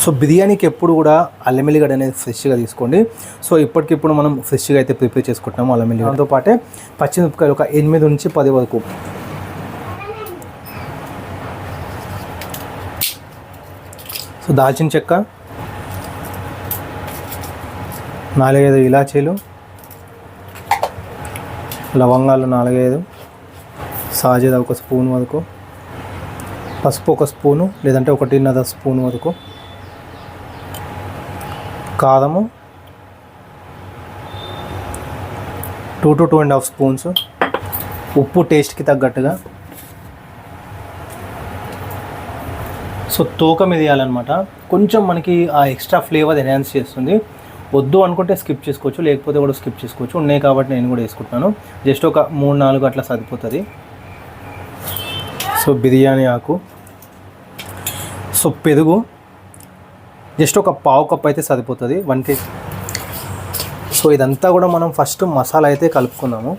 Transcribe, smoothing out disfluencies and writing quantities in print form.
So బిర్యానీకి ఎప్పుడు కూడా అల్లం ఎల్లిగడ్డ అనేది ఫ్రెష్గా తీసుకోండి. సో ఇప్పటికిప్పుడు మనం ఫ్రెష్గా అయితే ప్రిపేర్ చేసుకుంటున్నాము అల్లం ఎల్లిగడ్డతో పాటే పచ్చిమిరపకాయలు ఒక 8 నుంచి 10 వరకు. సో దాల్చిన చెక్క, 4-5 ఇలాచీలు, లవంగాలు 4-5, సాజీరా ఒక స్పూన్ వరకు, పసుపు ఒక స్పూను లేదంటే 1.5 స్పూన్ వరకు, కారము 2 to 2.5 స్పూన్స్, ఉప్పు టేస్ట్కి తగ్గట్టుగా. సో తోక మీద వేయాలన్నమాట. కొంచెం మనకి ఆ ఎక్స్ట్రా ఫ్లేవర్ ఎన్హాన్స్ చేస్తుంది. వద్దు అనుకుంటే స్కిప్ చేసుకోవచ్చు, లేకపోతే కూడా స్కిప్ చేసుకోవచ్చు. ఉన్నాయి కాబట్టి నేను కూడా వేసుకుంటున్నాను. జస్ట్ ఒక 3-4 అట్లా సరిపోతుంది. సో బిర్యానీ ఆకు, సో పెరుగు జస్ట్ ఒక 1/2 కప్ అయితే సరిపోతుంది 1 kg. సో ఇదంతా కూడా మనం ఫస్ట్ మసాలా అయితే కలుపుకుందాము.